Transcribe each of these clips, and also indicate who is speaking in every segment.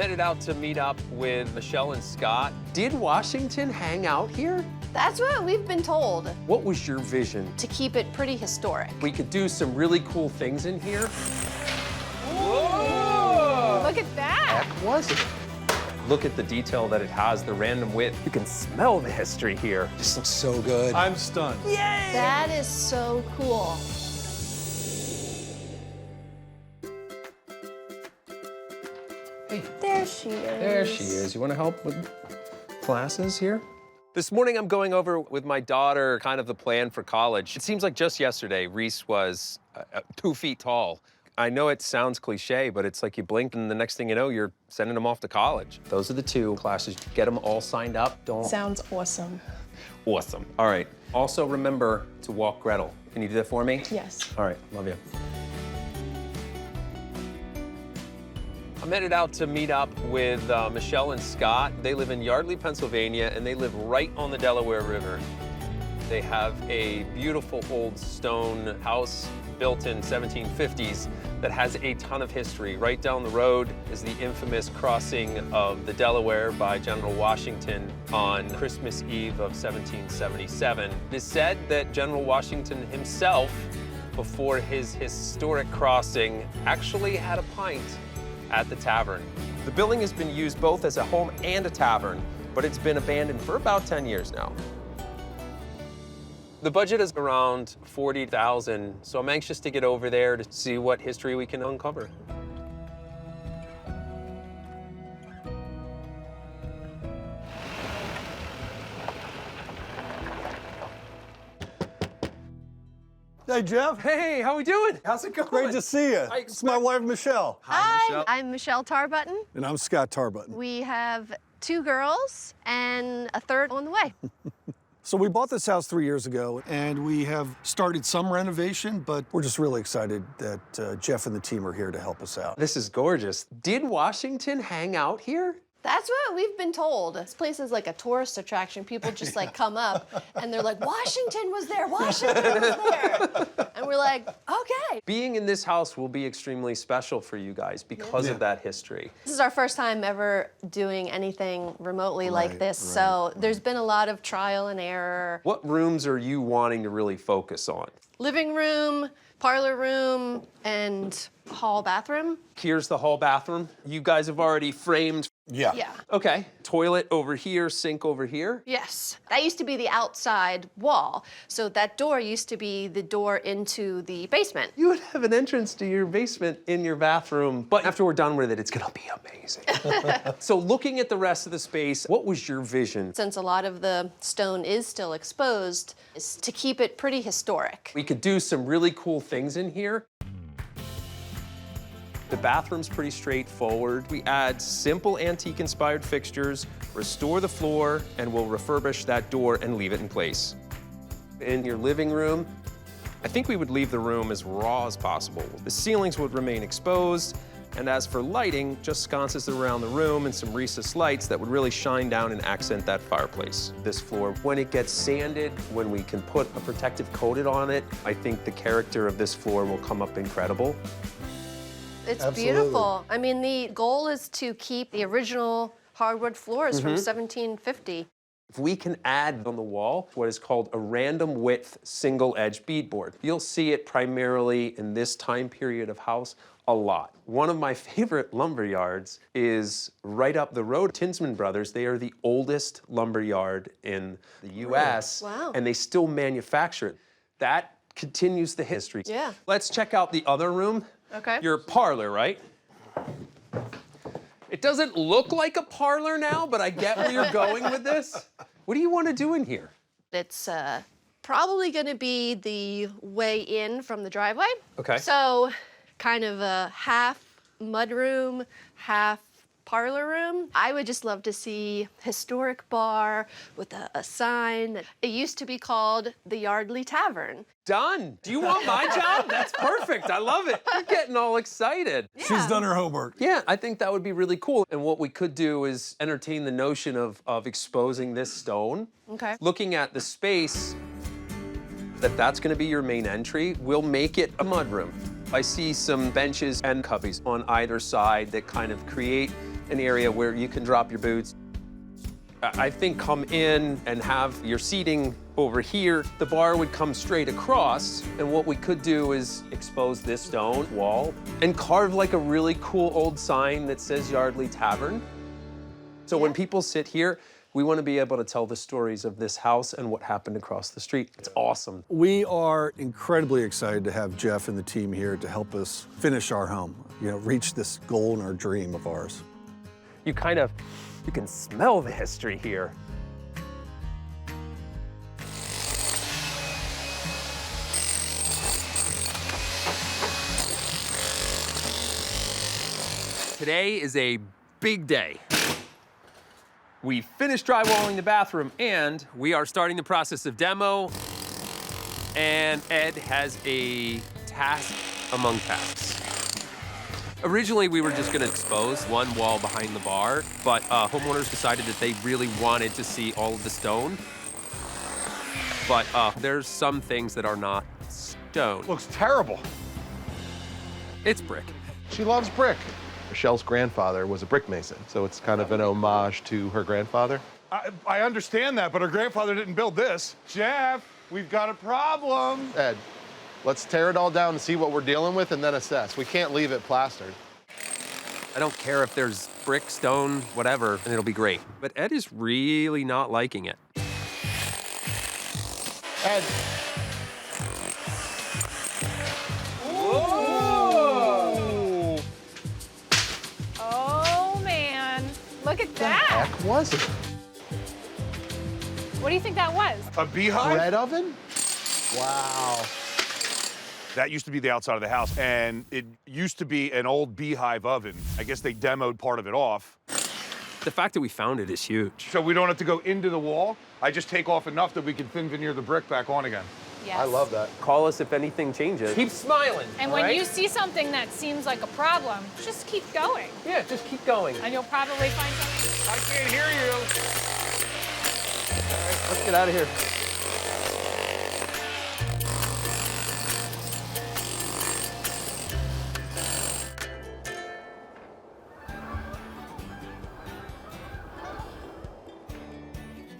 Speaker 1: headed out to meet up with Michelle and Scott. Did Washington hang out here?
Speaker 2: That's what we've been told.
Speaker 1: What was your vision?
Speaker 2: To keep it pretty historic.
Speaker 1: We could do some really cool things in here.
Speaker 2: Whoa! Look at that.
Speaker 1: Heck was it? Look at the detail that it has, the random width. You can smell the history here.
Speaker 3: This looks so good.
Speaker 4: I'm stunned.
Speaker 1: Yay!
Speaker 2: That is so cool.
Speaker 1: Hey.
Speaker 2: There she is.
Speaker 1: There she is. You want to help with classes here? This morning I'm going over with my daughter kind of the plan for college. It seems like just yesterday Reese was 2 feet tall. I know it sounds cliche, but it's like you blink and the next thing you know, you're sending them off to college. Those are the 2 classes. Get them all signed up. Don't.
Speaker 5: Sounds awesome.
Speaker 1: Awesome. All right. Also remember to walk Gretel. Can you do that for me?
Speaker 5: Yes.
Speaker 1: All right. Love you. I'm headed out to meet up with Michelle and Scott. They live in Yardley, Pennsylvania, and they live right on the Delaware River. They have a beautiful old stone house built in 1750s that has a ton of history. Right down the road is the infamous crossing of the Delaware by General Washington on Christmas Eve of 1777. It is said that General Washington himself, before his historic crossing, actually had a pint at the tavern. The building has been used both as a home and a tavern, but it's been abandoned for about 10 years now. The budget is around $40,000, so I'm anxious to get over there to see what history we can uncover.
Speaker 4: Hey, Jeff.
Speaker 1: Hey, how we doing?
Speaker 4: How's it going? Great to see you. It's my wife, Michelle.
Speaker 2: Hi,
Speaker 1: Michelle.
Speaker 2: I'm Michelle Tarbutton.
Speaker 4: And I'm Scott Tarbutton.
Speaker 2: We have 2 girls and a third on the way.
Speaker 4: So we bought this house 3 years ago, and we have started some renovation, but we're just really excited that Jeff and the team are here to help us out.
Speaker 1: This is gorgeous. Did Washington hang out here?
Speaker 2: That's what we've been told. This place is like a tourist attraction. People just like come up and they're like, Washington was there, Washington was there. And we're like, okay.
Speaker 1: Being in this house will be extremely special for you guys because of that history.
Speaker 2: This is our first time ever doing anything remotely like this, so there's been a lot of trial and error.
Speaker 1: What rooms are you wanting to really focus on?
Speaker 2: Living room, parlor room, and hall bathroom.
Speaker 1: Here's the hall bathroom. You guys have already framed.
Speaker 4: Yeah.
Speaker 2: Yeah.
Speaker 1: Okay. Toilet over here, sink over here.
Speaker 2: Yes. That used to be the outside wall. So that door used to be the door into the basement.
Speaker 1: You would have an entrance to your basement in your bathroom, but after we're done with it, it's gonna be amazing. So looking at the rest of the space, what was your vision?
Speaker 2: Since a lot of the stone is still exposed, is to keep it pretty historic.
Speaker 1: We could do some really cool things in here. The bathroom's pretty straightforward. We add simple antique-inspired fixtures, restore the floor, and we'll refurbish that door and leave it in place. In your living room, I think we would leave the room as raw as possible. The ceilings would remain exposed, and as for lighting, just sconces around the room and some recessed lights that would really shine down and accent that fireplace. This floor, when it gets sanded, when we can put a protective coating on it, I think the character of this floor will come up incredible.
Speaker 2: It's
Speaker 4: Absolutely.
Speaker 2: beautiful. I mean, the goal is to keep the original hardwood floors from 1750.
Speaker 1: If we can add on the wall what is called a random width single edge beadboard, you'll see it primarily in this time period of house a lot. One of my favorite lumber yards is right up the road. Tinsman Brothers, they are the oldest lumber yard in the US,
Speaker 2: Wow.
Speaker 1: and they still manufacture it. That continues the history.
Speaker 2: Yeah.
Speaker 1: Let's check out the other room.
Speaker 2: Okay.
Speaker 1: Your parlor, right? It doesn't look like a parlor now, but I get where you're going with this. What do you want to do in here?
Speaker 2: It's probably going to be the way in from the driveway.
Speaker 1: Okay.
Speaker 2: So kind of a half mudroom, half parlor room. I would just love to see historic bar with a sign. It used to be called the Yardley Tavern.
Speaker 1: Done. Do you want my job? That's perfect. I love it. You're getting all excited.
Speaker 4: She's done her homework.
Speaker 1: Yeah, I think that would be really cool. And what we could do is entertain the notion of exposing this stone.
Speaker 2: Okay.
Speaker 1: Looking at the space, that's going to be your main entry. We'll make it a mudroom. I see some benches and cubbies on either side that kind of create an area where you can drop your boots. I think come in and have your seating over here. The bar would come straight across, and what we could do is expose this stone wall and carve like a really cool old sign that says Yardley Tavern. So when people sit here, we want to be able to tell the stories of this house and what happened across the street. It's awesome.
Speaker 4: We are incredibly excited to have Jeff and the team here to help us finish our home, reach this goal and our dream of ours.
Speaker 1: You can smell the history here. Today is a big day. We finished drywalling the bathroom and we are starting the process of demo. And Ed has a task among tasks. Originally, we were just gonna expose one wall behind the bar, but homeowners decided that they really wanted to see all of the stone. But there's some things that are not stone.
Speaker 3: Looks terrible.
Speaker 1: It's brick.
Speaker 3: She loves brick. Michelle's grandfather was a brick mason, so it's kind of an homage to her grandfather.
Speaker 5: I understand that, but her grandfather didn't build this. Jeff, we've got a problem.
Speaker 3: Ed, let's tear it all down and see what we're dealing with and then assess. We can't leave it plastered.
Speaker 1: I don't care if there's brick, stone, whatever, and it'll be great. But Ed is really not liking it.
Speaker 3: Ed.
Speaker 6: Oh, man. Look at
Speaker 3: What
Speaker 6: that.
Speaker 3: the heck was it?
Speaker 6: What do you think that was?
Speaker 5: A beehive?
Speaker 3: Bread oven? Wow.
Speaker 5: That used to be the outside of the house, and it used to be an old beehive oven. I guess they demoed part of it off.
Speaker 1: The fact that we found it is huge.
Speaker 5: So we don't have to go into the wall. I just take off enough that we can thin veneer the brick back on again.
Speaker 6: Yes.
Speaker 3: I love that.
Speaker 1: Call us if anything changes. Keep smiling.
Speaker 6: And
Speaker 1: all
Speaker 6: when
Speaker 1: right?
Speaker 6: you see something that seems like a problem, just keep going.
Speaker 1: Yeah, just keep going.
Speaker 6: And you'll probably find something.
Speaker 5: I can't hear you.
Speaker 1: Let's get out of here.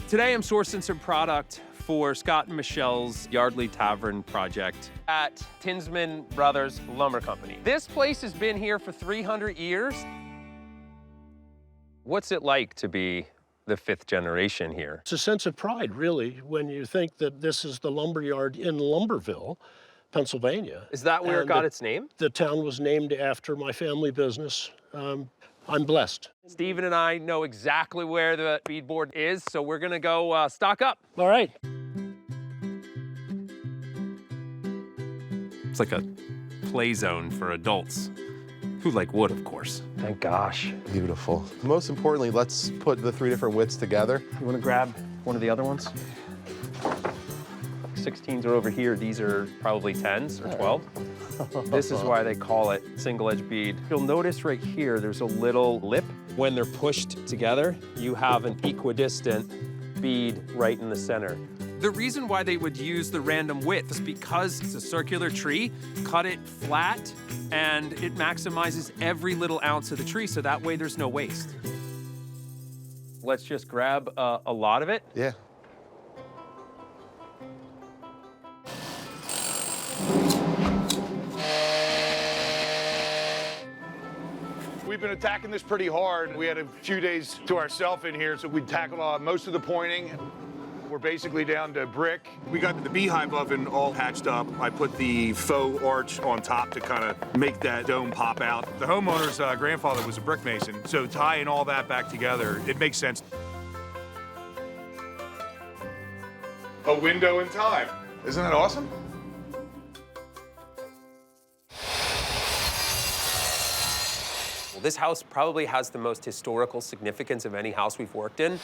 Speaker 1: Today I'm sourcing some product for Scott and Michelle's Yardley Tavern project at Tinsman Brothers Lumber Company. This place has been here for 300 years. What's it like to be the 5th generation here?
Speaker 7: It's a sense of pride, really, when you think that this is the lumber yard in Lumberville, Pennsylvania.
Speaker 1: Is that where it
Speaker 7: And
Speaker 1: got its name?
Speaker 7: The town was named after my family business. I'm blessed.
Speaker 1: Steven and I know exactly where the beadboard is, so we're gonna go stock up.
Speaker 7: All right.
Speaker 1: It's like a play zone for adults who like wood, of course. Thank gosh.
Speaker 3: Beautiful. Most importantly, let's put the 3 different widths together.
Speaker 1: You wanna grab one of the other ones? 16s are over here. These are probably 10s or 12. This is why they call it single edge bead. You'll notice right here, there's a little lip. When they're pushed together, you have an equidistant bead right in the center. The reason why they would use the random width is because it's a circular tree, cut it flat, and it maximizes every little ounce of the tree, so that way there's no waste. Let's just grab a lot of it.
Speaker 3: Yeah.
Speaker 5: We've been attacking this pretty hard. We had a few days to ourselves in here, so we tackled most of the pointing. We're basically down to brick. We got the beehive oven all patched up. I put the faux arch on top to kind of make that dome pop out. The homeowner's grandfather was a brick mason, so tying all that back together, it makes sense. A window in time. Isn't that awesome?
Speaker 1: This house probably has the most historical significance of any house we've worked in.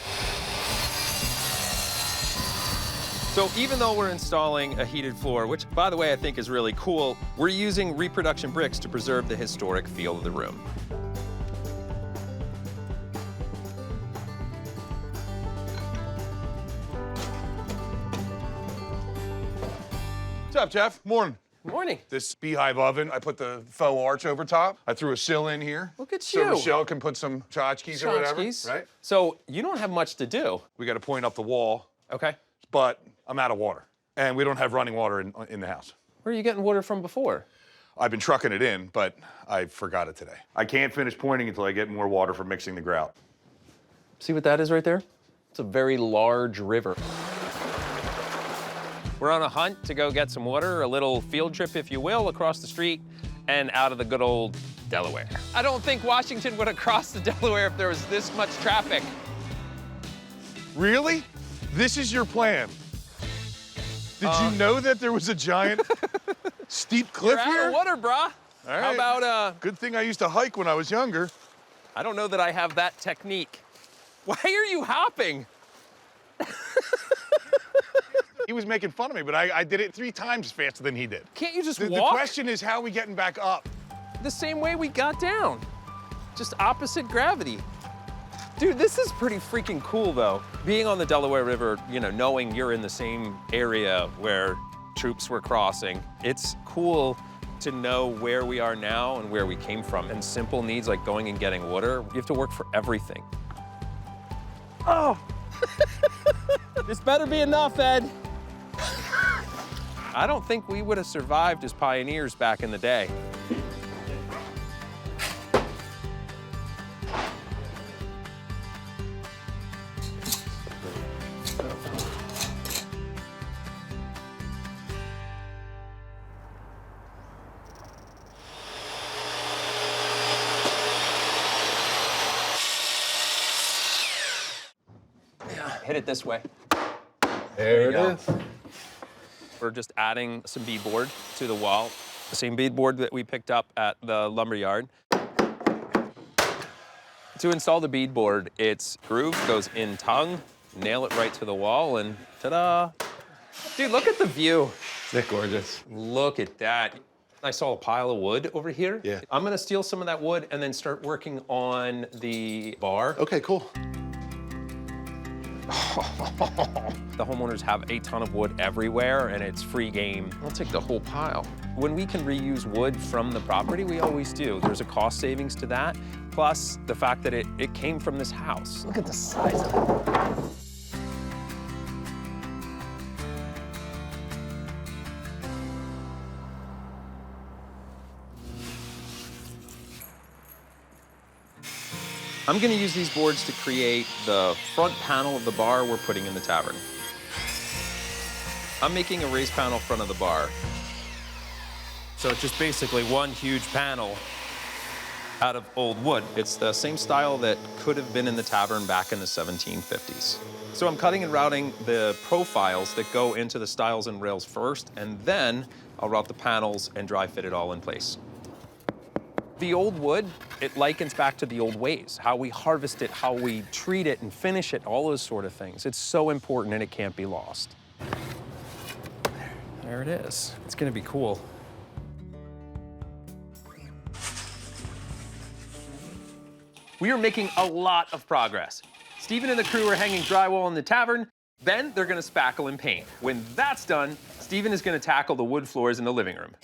Speaker 1: So even though we're installing a heated floor, which by the way I think is really cool, we're using reproduction bricks to preserve the historic feel of the room.
Speaker 5: What's up, Jeff? Morning.
Speaker 1: Morning.
Speaker 5: This beehive oven, I put the faux arch over top. I threw a sill in here.
Speaker 1: Look at
Speaker 5: so
Speaker 1: you.
Speaker 5: Michelle can put some tchotchkes or whatever,
Speaker 1: Tchotchkes.
Speaker 5: right?
Speaker 1: So you don't have much to do.
Speaker 5: We got to point up the wall,
Speaker 1: Okay.
Speaker 5: but I'm out of water. And we don't have running water in the house.
Speaker 1: Where are you getting water from before?
Speaker 5: I've been trucking it in, but I forgot it today. I can't finish pointing until I get more water from mixing the grout.
Speaker 1: See what that is right there? It's a very large river. We're on a hunt to go get some water, a little field trip, if you will, across the street and out of the good old Delaware. I don't think Washington would have crossed the Delaware if there was this much traffic.
Speaker 5: Really? This is your plan? Did you know that there was a giant steep cliff
Speaker 1: You're
Speaker 5: here?
Speaker 1: out of water, brah.
Speaker 5: All
Speaker 1: How
Speaker 5: right.
Speaker 1: about,
Speaker 5: Good thing I used to hike when I was younger.
Speaker 1: I don't know that I have that technique. Why are you hopping?
Speaker 5: He was making fun of me, but I did it 3 times faster than he did.
Speaker 1: Can't you just
Speaker 5: The
Speaker 1: walk?
Speaker 5: question is, how are we getting back up?
Speaker 1: The same way we got down. Just opposite gravity. Dude, this is pretty freaking cool, though. Being on the Delaware River, you know, knowing you're in the same area where troops were crossing, it's cool to know where we are now and where we came from. And simple needs like going and getting water, you have to work for everything. Oh! This better be enough, Ed. I don't think we would have survived as pioneers back in the day. Hit it this way.
Speaker 3: There it
Speaker 1: go.
Speaker 3: is.
Speaker 1: We're just adding some beadboard to the wall. The same beadboard that we picked up at the lumber yard. To install the beadboard, its groove goes in tongue, nail it right to the wall, and ta-da! Dude, look at the view.
Speaker 3: Isn't it gorgeous?
Speaker 1: Look at that. I saw a pile of wood over here.
Speaker 3: Yeah.
Speaker 1: I'm gonna steal some of that wood and then start working on the bar.
Speaker 3: Okay, cool.
Speaker 1: The homeowners have a ton of wood everywhere, and it's free game. I'll take the whole pile. When we can reuse wood from the property, we always do. There's a cost savings to that, plus the fact that it came from this house. Look at the size of it. I'm gonna use these boards to create the front panel of the bar we're putting in the tavern. I'm making a raised panel front of the bar. So it's just basically one huge panel out of old wood. It's the same style that could have been in the tavern back in the 1750s. So I'm cutting and routing the profiles that go into the stiles and rails first, and then I'll route the panels and dry fit it all in place. The old wood, it likens back to the old ways, how we harvest it, how we treat it and finish it, all those sort of things. It's so important and it can't be lost. There it is. It's gonna be cool. We are making a lot of progress. Stephen and the crew are hanging drywall in the tavern. Then they're gonna spackle and paint. When that's done, Stephen is gonna tackle the wood floors in the living room.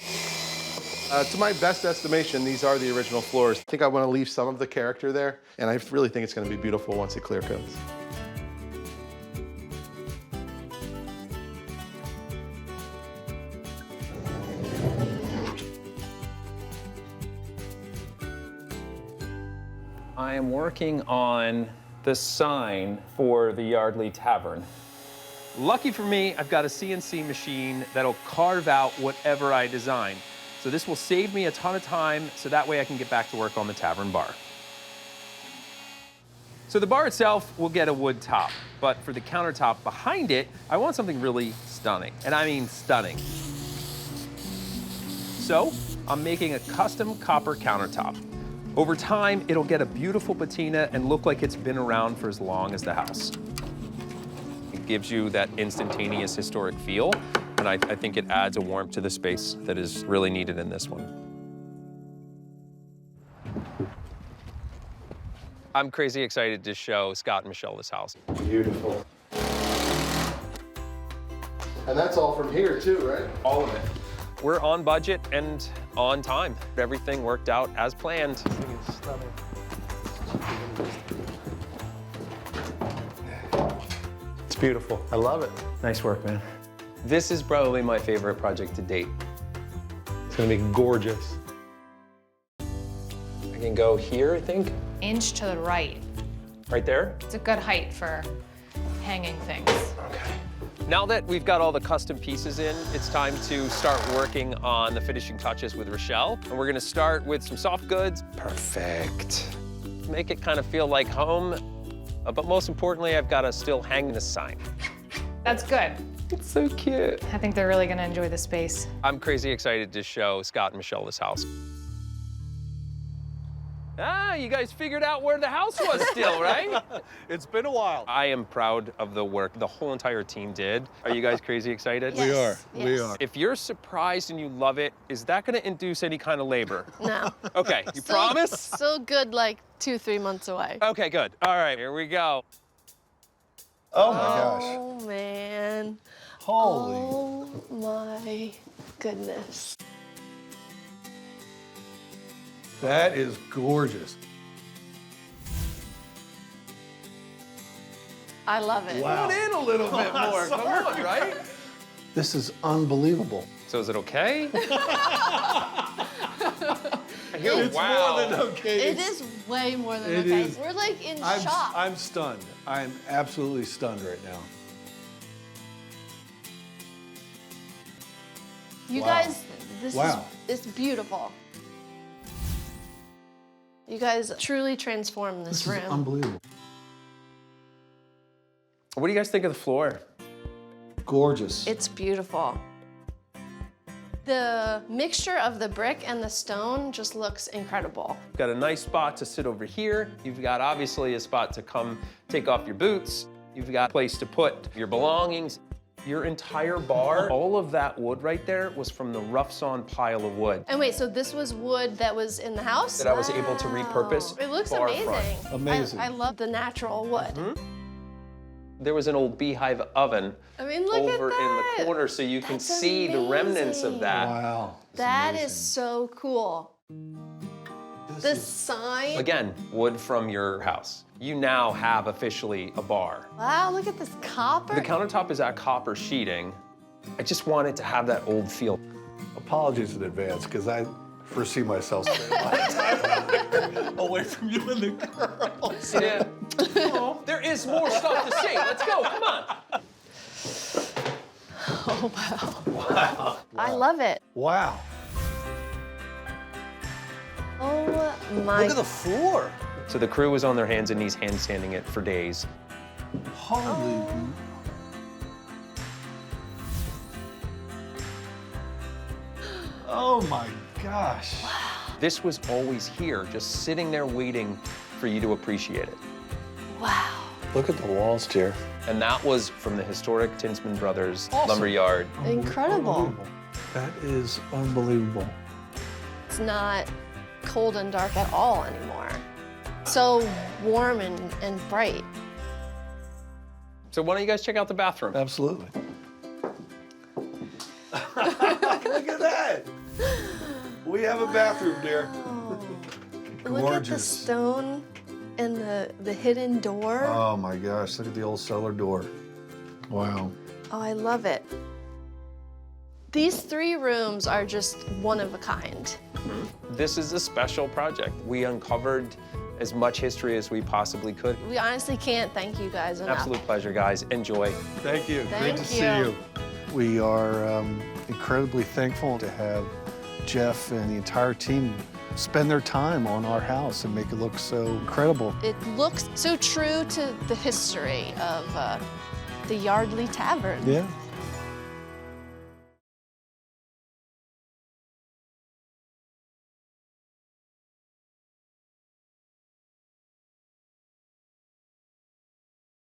Speaker 3: To my best estimation, these are the original floors. I think I want to leave some of the character there, and I really think it's going to be beautiful once it clear coats.
Speaker 1: I am working on the sign for the Yardley Tavern. Lucky for me, I've got a CNC machine that'll carve out whatever I design. So this will save me a ton of time, so that way I can get back to work on the tavern bar. So the bar itself will get a wood top, but for the countertop behind it, I want something really stunning, and I mean stunning. So I'm making a custom copper countertop. Over time, it'll get a beautiful patina and look like it's been around for as long as the house. It gives you that instantaneous historic feel, and I think it adds a warmth to the space that is really needed in this one. I'm crazy excited to show Scott and Michelle this house.
Speaker 3: Beautiful. And that's all from here too, right?
Speaker 1: All of it. We're on budget and on time. Everything worked out as planned.
Speaker 8: It's beautiful. I love it. Nice work, man.
Speaker 1: This is probably my favorite project to date.
Speaker 8: It's gonna be gorgeous.
Speaker 1: I can go here, I think.
Speaker 6: Inch to the right.
Speaker 1: Right there?
Speaker 6: It's a good height for hanging things.
Speaker 1: Okay. Now that we've got all the custom pieces in, it's time to start working on the finishing touches with Rochelle. And we're gonna start with some soft goods. Perfect. Make it kind of feel like home. But most importantly, I've gotta still hang the sign.
Speaker 6: That's good.
Speaker 1: It's so cute.
Speaker 6: I think they're really gonna enjoy the space.
Speaker 1: I'm crazy excited to show Scott and Michelle this house. Ah, you guys figured out where the house was still, right?
Speaker 4: It's been a while.
Speaker 1: I am proud of the work the whole entire team did. Are you guys crazy excited?
Speaker 2: Yes,
Speaker 4: We
Speaker 2: yes.
Speaker 4: are.
Speaker 1: If you're surprised and you love it, is that gonna induce any kind of labor?
Speaker 2: No.
Speaker 1: Okay, you
Speaker 2: Still-
Speaker 1: promise?
Speaker 2: Still good like 2-3 months away.
Speaker 1: Okay, good. All right, here we go.
Speaker 4: Oh my gosh.
Speaker 2: Oh, man.
Speaker 4: Holy.
Speaker 2: Oh, my goodness.
Speaker 4: That is gorgeous.
Speaker 2: I love it.
Speaker 4: Wow.
Speaker 1: In a little bit more. Come on, right?
Speaker 4: This is unbelievable.
Speaker 1: So is it okay? I hear wow.
Speaker 4: okay.
Speaker 2: It is way more than
Speaker 4: It
Speaker 2: okay.
Speaker 4: is.
Speaker 2: We're like in
Speaker 4: I'm
Speaker 2: shock.
Speaker 4: stunned. I'm absolutely stunned right now.
Speaker 2: You
Speaker 4: Wow.
Speaker 2: guys, this
Speaker 4: Wow.
Speaker 2: is it's beautiful. You guys truly transformed this
Speaker 4: This
Speaker 2: room.
Speaker 4: is unbelievable.
Speaker 1: What do you guys think of the floor?
Speaker 4: Gorgeous.
Speaker 2: It's beautiful. The mixture of the brick and the stone just looks incredible.
Speaker 1: You've got a nice spot to sit over here. You've got obviously a spot to come take off your boots. You've got a place to put your belongings. Your entire bar, all of that wood right there was from the rough sawn pile of wood
Speaker 2: And wait, so this was wood that was in the house?
Speaker 1: that I was able to repurpose.
Speaker 2: It looks
Speaker 1: bar
Speaker 2: amazing.
Speaker 1: front.
Speaker 4: Amazing.
Speaker 2: I love the natural wood.
Speaker 1: There was an old beehive oven
Speaker 2: I mean, look at
Speaker 1: over in
Speaker 2: that.
Speaker 1: the corner, so you can
Speaker 2: That's
Speaker 1: see the remnants of
Speaker 2: amazing.
Speaker 1: that.
Speaker 4: Wow. It's
Speaker 2: That is
Speaker 4: amazing.
Speaker 2: so cool.
Speaker 4: This
Speaker 2: The
Speaker 4: is-
Speaker 2: sign.
Speaker 1: Again, wood from your house. You now have officially a bar.
Speaker 2: Wow, look at this copper.
Speaker 1: The countertop is that copper sheeting. I just wanted to have that old feel.
Speaker 4: Apologies in advance, because I foresee myself spending a lot of time away from you and the girls.
Speaker 1: Yeah. Oh, there is more stuff to see. Let's go. Come on.
Speaker 2: Oh, wow. I love it.
Speaker 4: Wow.
Speaker 2: Oh, my.
Speaker 4: Look at the floor.
Speaker 1: So the crew was on their hands and knees handstanding it for days.
Speaker 4: Holy. Oh my gosh.
Speaker 1: This was always here, just sitting there waiting for you to appreciate it.
Speaker 2: Wow.
Speaker 4: Look at the walls, dear.
Speaker 1: And that was from the historic Tinsman Brothers
Speaker 4: Awesome.
Speaker 1: lumberyard.
Speaker 2: Incredible.
Speaker 4: Unbelievable. That is unbelievable.
Speaker 2: It's not cold and dark at all anymore. So warm and bright.
Speaker 1: So why don't you guys check out the bathroom?
Speaker 4: Absolutely. Look at that. We have a bathroom, dear.
Speaker 2: Look at the
Speaker 4: Gorgeous.
Speaker 2: stone and the hidden door.
Speaker 4: Oh my gosh, look at the old cellar door. Wow.
Speaker 2: Oh, I love it. These 3 rooms are just one of a kind.
Speaker 1: This is a special project. We uncovered as much history as we possibly could.
Speaker 2: We honestly can't thank you guys enough.
Speaker 1: Absolute pleasure, guys. Enjoy.
Speaker 4: Thank you.
Speaker 2: Thank
Speaker 4: Great to
Speaker 2: you.
Speaker 4: see you. We are incredibly thankful to have Jeff and the entire team spend their time on our house and make it look so incredible.
Speaker 2: It looks so true to the history of the Yardley Tavern.
Speaker 4: Yeah,